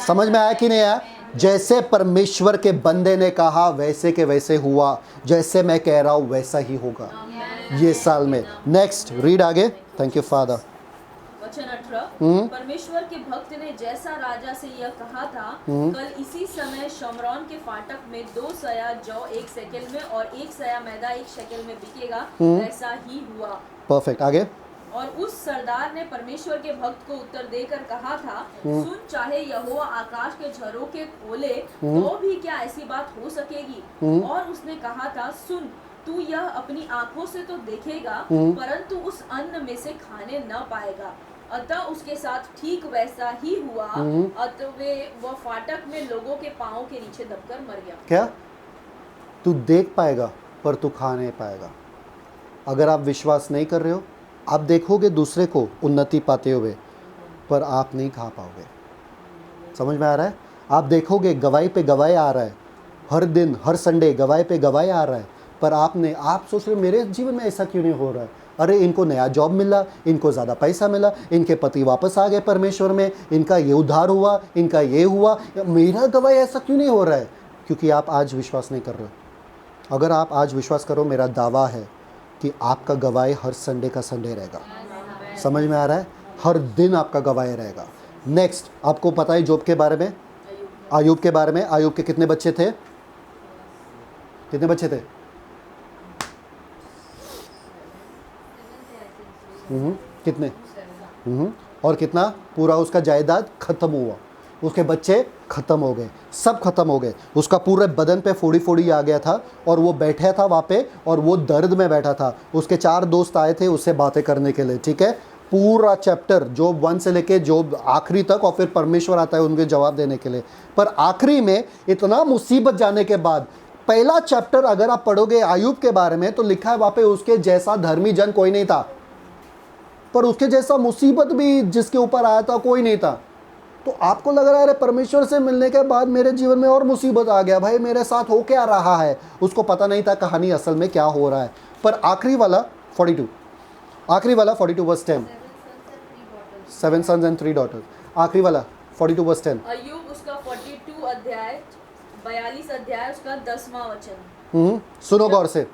समझ में आया कि नहीं आया? जैसे परमेश्वर के बंदे ने कहा वैसे के वैसे हुआ, जैसे मैं कह रहा हूँ वैसा ही होगा ये साल में। नेक्स्ट रीड आगे। Thank you father. वचन 18, परमेश्वर के भक्त ने जैसा राजा से यह कहा था, कल इसी समय शमरौन के फाटक में 2 सया जौ 1 शेकेल में और 1 सया मैदा 1 शेकेल में बिकेगा, ऐसा ही हुआ। परफेक्ट, आगे। और उस सरदार ने परमेश्वर के भक्त को उत्तर देकर कहा था, सुन, चाहे यहोवा आकाश के झरोखे खोले तो भी क्या ऐसी बात हो सकेगी? और उसने कहा था, सुन, तू यह अपनी आंखों से तो देखेगा, परंतु उस अन्न में से खाने न पाएगा। अतः उसके साथ ठीक वैसा ही हुआ। अतः वह फाटक में लोगों के पांव के नीचे दबकर मर गया। क्या? तू देख पाएगा पर तू खा नहीं पाएगा। अगर आप विश्वास नहीं कर रहे हो, आप देखोगे दूसरे को उन्नति पाते हुए, पर आप नहीं खा पाओगे। समझ में आ रहा है? आप देखोगे गवाही पे गवाही आ रहा है, हर दिन हर संडे गवाही पे गवाही आ रहा है, पर आप सोच रहे हो मेरे जीवन में ऐसा क्यों नहीं हो रहा है? अरे इनको नया जॉब मिला, इनको ज़्यादा पैसा मिला, इनके पति वापस आ गए परमेश्वर में, इनका ये उद्धार हुआ, इनका ये हुआ, मेरा गवाही ऐसा क्यों नहीं हो रहा है? क्योंकि आप आज विश्वास नहीं कर रहे हो। अगर आप आज विश्वास करो, मेरा दावा है कि आपका गवाही हर संडे का संडे रहेगा। समझ में आ रहा है? हर दिन आपका गवाही रहेगा। नेक्स्ट, आपको पता है जॉब के बारे में, आयुब के बारे में। आयुब के कितने बच्चे थे? कितने बच्चे थे? कितने? और कितना? पूरा उसका जायदाद खत्म हुआ, उसके बच्चे खत्म हो गए, सब खत्म हो गए। उसका पूरे बदन पे फोड़ी फोड़ी आ गया था और वो बैठा था वहाँ पे और वो दर्द में बैठा था। उसके 4 दोस्त आए थे उससे बातें करने के लिए, ठीक है। पूरा चैप्टर जॉब 1 से लेके जॉब आखिरी तक, और फिर परमेश्वर आता है उनके जवाब देने के लिए। पर आखिरी में इतना मुसीबत जाने के बाद, पहला चैप्टर अगर आप पढ़ोगे आयुब के बारे में तो लिखा है वहाँ पे उसके जैसा धर्मी जन कोई नहीं था, पर उसके जैसा मुसीबत भी जिसके ऊपर आया था कोई नहीं था। तो आपको लग रहा है अरे परमेश्वर से मिलने के बाद मेरे जीवन में और मुसीबत आ गया, भाई मेरे साथ हो क्या रहा है? उसको पता नहीं था कहानी असल में क्या हो रहा है। पर आखिरी वाला 42 वर्स 10, 7 sons and 3 daughters। आखिरी वाला 42 वर्स 10। अय्यूब उसका 42 अध्याय उसका 10वां वचन। सुनो गौर से।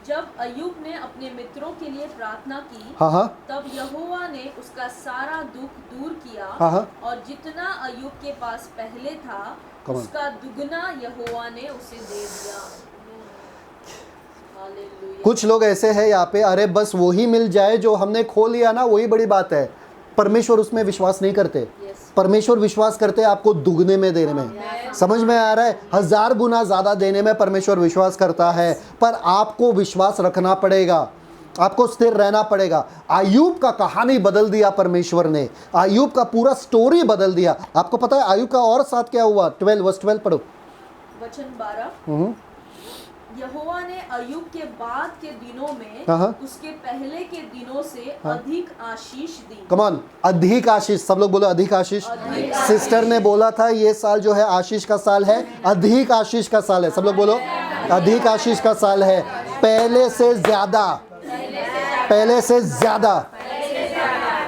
जब अय्यूब ने अपने मित्रों के लिए प्रार्थना की, हाँ, तब यहोवा ने उसका सारा दुख दूर किया, हाँ। और जितना अय्यूब के पास पहले था उसका दुगना यहोवा ने उसे दे दिया। हालेलुया। कुछ लोग ऐसे हैं यहाँ पे, अरे बस वही मिल जाए जो हमने खो लिया ना, वही बड़ी बात है। परमेश्वर उसमें विश्वास नहीं करते। परमेश्वर विश्वास करते हैं आपको दुगने में देने में। समझ में आ रहा है? 1000 गुना ज़्यादा देने में परमेश्वर विश्वास करता है, पर आपको विश्वास रखना पड़ेगा, आपको स्थिर रहना पड़ेगा। आयुब का कहानी बदल दिया परमेश्वर ने, आयुब का पूरा स्टोरी बदल दिया। आपको पता है आयुब का और साथ क्या हुआ? 12 वर्स 12 पढ़ो। वचन 12। यहोवा ने अय्यूब के बाद के दिनों में उसके पहले के दिनों से अधिक आशीष दी। कमान, अधिक आशीष। सब लोग बोलो अधिक आशीष। सिस्टर ने बोला था ये साल जो है आशीष का साल है, अधिक आशीष का साल है। सब लोग बोलो अधिक आशीष का साल है। पहले से ज्यादा, पहले से ज्यादा।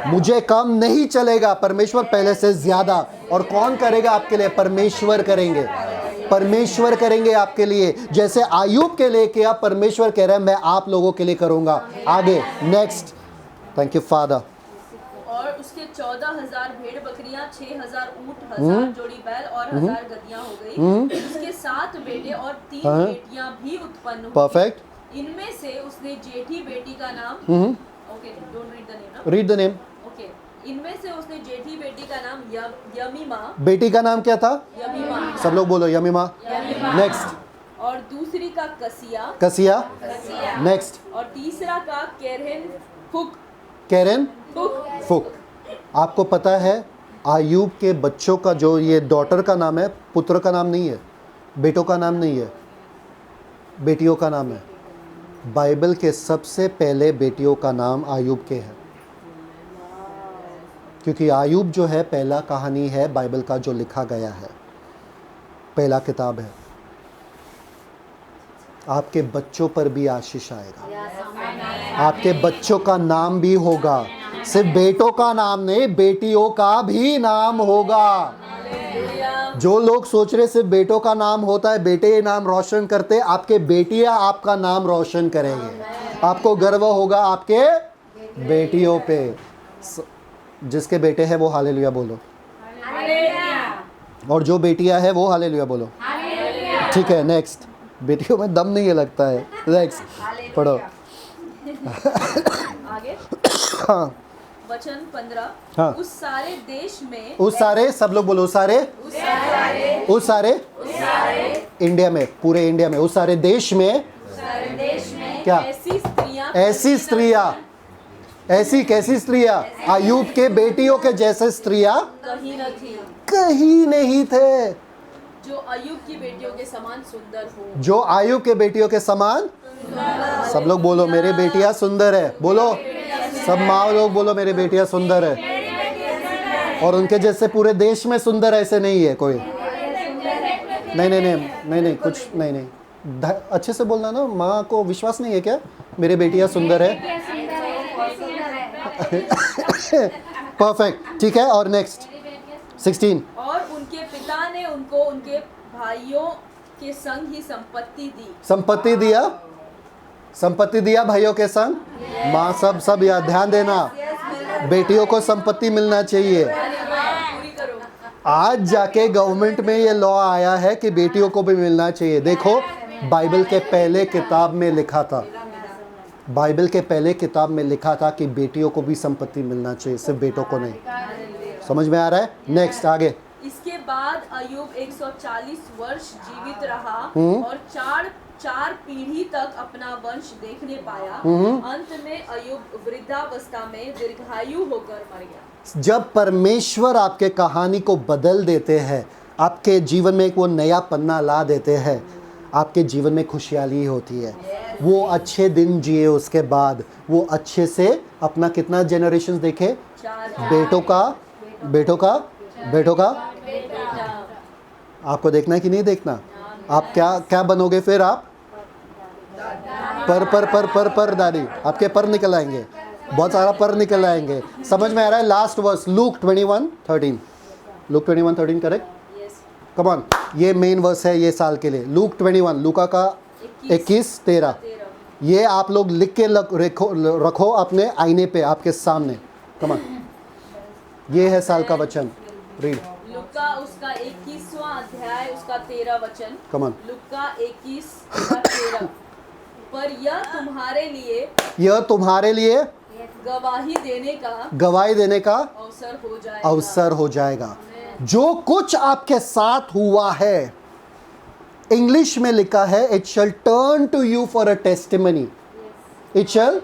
मुझे कम नहीं चलेगा, परमेश्वर पहले से ज्यादा। और कौन करेगा आपके लिए? परमेश्वर करेंगे, परमेश्वर करेंगे आपके लिए। जैसे आयुब के लिए किया, परमेश्वर कह रहे हैं मैं आप लोगों के लिए करूंगा। आगे नेक्स्ट। Thank you father. और उसके 14,000 भेड़ बकरियां, 6,000 ऊंट, 1000 जोड़ी बैल और 1000 गदहियां हो गई। उसके 7 बेटे और 3 बेटियां भी उत्पन्न हुई। परफेक्ट। इनमें से उसने जेठी बेटी का नाम, okay don't read the name, read the name. Okay, इनमें से उसने जेठी बेटी का यमीमा। बेटी का नाम क्या था? यमीमा। सब लोग बोलो यमीमा। नेक्स्ट। और दूसरी का कसिया। कसिया। नेक्स्ट। और तीसरा का केरहन फुक। कैरन फुक। फुक। आपको पता है आयूब के बच्चों का जो ये डॉटर का नाम है, पुत्र का नाम नहीं है, बेटों का नाम नहीं है, बेटियों का नाम है। बाइबल के सबसे पहले बेटियों का नाम आयूब के है, क्योंकि आयूब जो है पहला कहानी है बाइबल का जो लिखा गया है, पहला किताब है। आपके बच्चों पर भी आशीष आएगा, आपके बच्चों का नाम भी होगा, सिर्फ बेटों का नाम नहीं, बेटियों का भी नाम होगा। जो लोग सोच रहे सिर्फ बेटों का नाम होता है, बेटे नाम रोशन करते, आपके बेटियां आपका नाम रोशन करेंगे। आपको गर्व होगा आपके बेटियों पे। जिसके बेटे हैं वो हालेलुया बोलो, और जो बेटियां हैं वो हालेलुया बोलो। ठीक है, नेक्स्ट। बेटियों में दम नहीं है लगता है। नेक्स्ट पढ़ो। आगे हाँ वचन 15। हाँ। उस सारे देश में, उस सारे, सब लोग बोलो, उस सारे, उस सारे इंडिया में, पूरे इंडिया में, उस सारे देश में क्या? ऐसी स्त्रियां, ऐसी कैसी स्त्रियां? आयूब के बेटियों के जैसे स्त्रियां कहीं न थी, कहीं नहीं थे। जो अय्यूब की बेटियों के समान सुंदर हो। जो आयूब के बेटियों के समान, सब लोग बोलो मेरे बेटियां सुंदर है, बोलो सब माँ लोग बोलो मेरे बेटियां सुंदर है। और उनके जैसे पूरे देश में सुंदर ऐसे नहीं है कोई। नहीं नहीं नहीं नहीं नहीं, कुछ नहीं नहीं, अच्छे से बोलना ना। माँ को विश्वास नहीं है क्या मेरे बेटियां सुंदर है? परफेक्ट, ठीक है। और नेक्स्ट 16। और उनके पिता ने उनको उनके भाइयों के संग ही संपत्ति दी। संपत्ति दिया, संपत्ति दिया भाइयों के संग। माँ सब याद, ध्यान देना, बेटियों को संपत्ति मिलना चाहिए। पूरी करो। आज जाके गवर्नमेंट में ये लॉ आया है कि बेटियों को भी मिलना चाहिए। देखो बाइबल के पहले किताब में लिखा था, बाइबल के पहले किताब में लिखा था कि बेटियों को भी संपत्ति मिलना चाहिए, सिर्फ बेटों को नहीं। समझ में आ रहा है? नेक्स्ट आगे। इसके बाद अय्यूब 140 वर्ष जीवित रहा और चार पीढ़ी तक अपना वंश देखने पाया। अंत में अय्यूब वृद्धावस्था में दीर्घायु होकर मर गया। जब परमेश्वर आपके कहानी को बदल देते हैं, आपके जीवन में एक वो नया पन्ना ला देते हैं, आपके जीवन में खुशहाली होती है। वो अच्छे दिन जिए, उसके बाद वो अच्छे से अपना कितना जनरेशन देखे, बेटों का, बेटों का, बेटों का। आपको देखना है कि नहीं देखना? आप क्या क्या बनोगे फिर? आप पर दादी, आपके पर निकल आएंगे, बहुत सारा पर निकल आएंगे। समझ में आ रहा है? Last verse Luke 21:13, Luke 21:13 correct? Come on, ये मेन वर्स है ये साल के लिए। लूक 21, लूका का 21:13। ये आप लोग लिख के रखो अपने आईने पे, आपके सामने। कम ऑन, ये है साल का वचन। रीड लुका उसका 21वां अध्याय उसका 13 वचन। Come on. लुका 21:13। पर यह तुम्हारे लिए गवाही देने का अवसर हो जाएगा। जो कुछ आपके साथ हुआ है, इंग्लिश में लिखा है, it shall turn to you for a testimony. It shall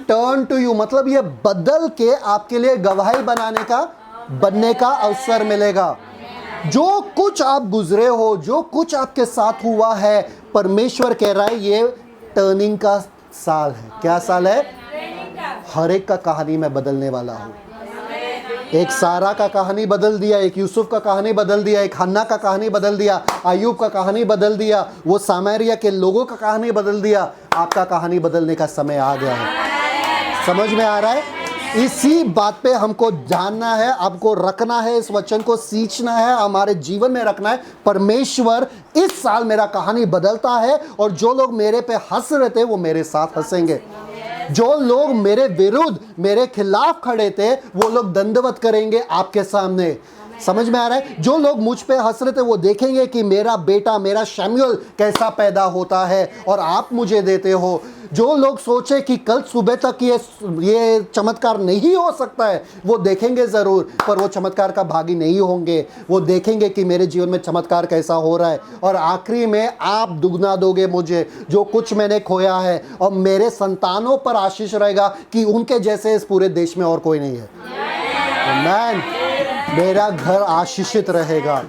turn to you मतलब ये बदल के आपके लिए गवाही बनने का अवसर मिलेगा। जो कुछ आप गुजरे हो, जो कुछ आपके साथ हुआ है, परमेश्वर कह रहा है ये टर्निंग का साल है। क्या साल है? हर एक का कहानी मैं बदलने वाला हूँ। एक सारा का कहानी बदल दिया, एक यूसुफ का कहानी बदल दिया, एक हन्ना का कहानी बदल दिया, अय्यूब का कहानी बदल दिया, वो सामरिया के लोगों का कहानी बदल दिया। आपका कहानी बदलने का समय आ गया है। समझ में आ रहा है? इसी बात पे हमको जानना है, आपको रखना है, इस वचन को सींचना है, हमारे जीवन में रखना है। परमेश्वर इस साल मेरा कहानी बदलता है, और जो लोग मेरे पे हंस रहे थे वो मेरे साथ हंसेंगे। जो लोग मेरे विरुद्ध, मेरे खिलाफ खड़े थे, वो लोग दंडवत करेंगे आपके सामने। समझ में आ रहा है? जो लोग मुझ पे हंस रहे थे वो देखेंगे कि मेरा बेटा, मेरा शमूएल कैसा पैदा होता है, और आप मुझे देते हो। जो लोग सोचे कि कल सुबह तक ये चमत्कार नहीं हो सकता है, वो देखेंगे ज़रूर, पर वो चमत्कार का भागी नहीं होंगे। वो देखेंगे कि मेरे जीवन में चमत्कार कैसा हो रहा है, और आखिरी में आप दुगना दोगे मुझे जो कुछ मैंने खोया है, और मेरे संतानों पर आशीष रहेगा कि उनके जैसे इस पूरे देश में और कोई नहीं है। आमीन। मेरा घर आशीषित रहेगा।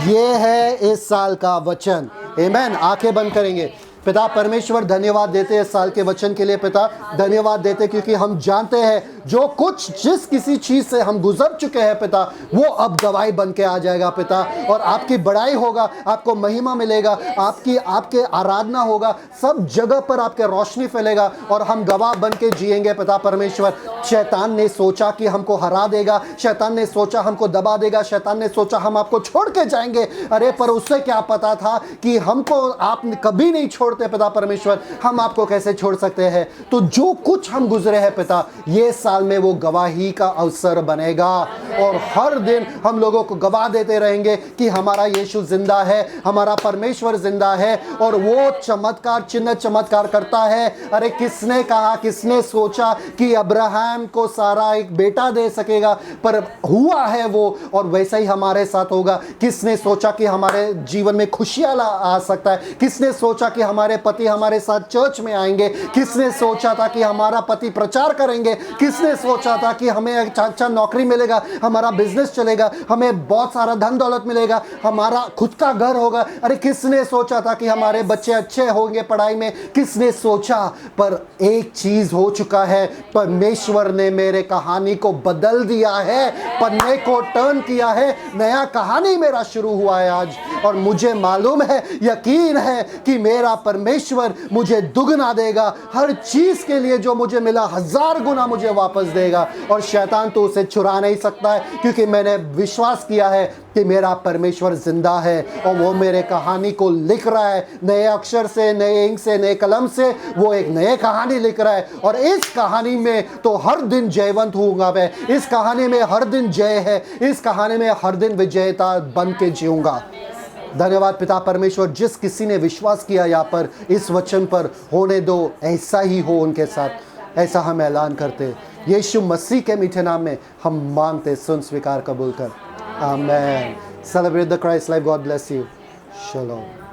ये है इस साल का वचन। आमीन। आंखें बंद करेंगे। पिता परमेश्वर, धन्यवाद देते हैं इस साल के वचन के लिए। पिता धन्यवाद देते क्योंकि हम जानते हैं जो कुछ जिस किसी चीज़ से हम गुजर चुके हैं पिता, वो अब गवाही बन के आ जाएगा पिता, और आपकी बड़ाई होगा, आपको महिमा मिलेगा, आपके आराधना होगा, सब जगह पर आपके रोशनी फैलेगा, और हम गवाह बन के जिएंगे पिता परमेश्वर। शैतान ने सोचा कि हमको हरा देगा, शैतान ने सोचा हमको दबा देगा, शैतान ने सोचा हम आपको छोड़ के जाएंगे। अरे पर उससे क्या पता था कि हमको आप कभी नहीं छोड़ते पिता परमेश्वर। हम आपको कैसे छोड़ सकते हैं? तो जो कुछ हम गुजरे हैं पिता, ये साल में वो गवाही का अवसर बनेगा, और हर दिन हम लोगों को गवाह देते रहेंगे कि हमारा यीशु जिंदा है, हमारा परमेश्वर जिंदा है, और वो चमत्कार चिन्ह चमत्कार करता है। अरे किसने कहा, किसने सोचा कि अब्राहम को सारा एक बेटा दे सकेगा, पर हुआ है वो, और वैसा ही हमारे साथ होगा। किसने सोचा कि हमारे जीवन में खुशियां आ सकता है? किसने सोचा कि हमारे पति हमारे साथ चर्च में आएंगे? किसने सोचा था कि हमारा पति प्रचार करेंगे? किसने सोचा था कि हमें अच्छा नौकरी मिलेगा, हमारा बिजनेस चलेगा, हमें बहुत सारा धन दौलत मिलेगा, हमारा खुद का घर होगा? अरे किसने सोचा था कि हमारे बच्चे अच्छे होंगे पढ़ाई में? किसने सोचा? पर एक चीज हो चुका है, परमेश्वर ने मेरे कहानी को बदल दिया है, पन्ने को टर्न किया है, नया कहानी मेरा शुरू हुआ है आज। और मुझे मालूम है, यकीन है कि मेरा परमेश्वर मुझे दुगना देगा। हर चीज के लिए जो मुझे मिला 1000 गुना मुझे वापस देगा, और शैतान तो उसे चुरा नहीं सकता है, क्योंकि मैंने विश्वास किया है कि मेरा परमेश्वर जिंदा है, और वो मेरे कहानी को लिख रहा है नए अक्षर से, नए इंक से, नए कलम से। वो एक नए कहानी लिख रहा है, और इस कहानी में तो हर दिन जयवंत होऊंगा मैं। इस कहानी में हर दिन जय है, इस कहानी में हर दिन विजेता बन के जीऊंगा। धन्यवाद पिता परमेश्वर, जिस किसी ने विश्वास किया यहाँ पर इस वचन पर, होने दो ऐसा ही हो उनके साथ, ऐसा हम ऐलान करते हैं। यीशु मसीह के मीठे नाम में हम मांगते, सुन, स्वीकार, कबूल कर। Amen. Celebrate the Christ life. God bless you. Shalom.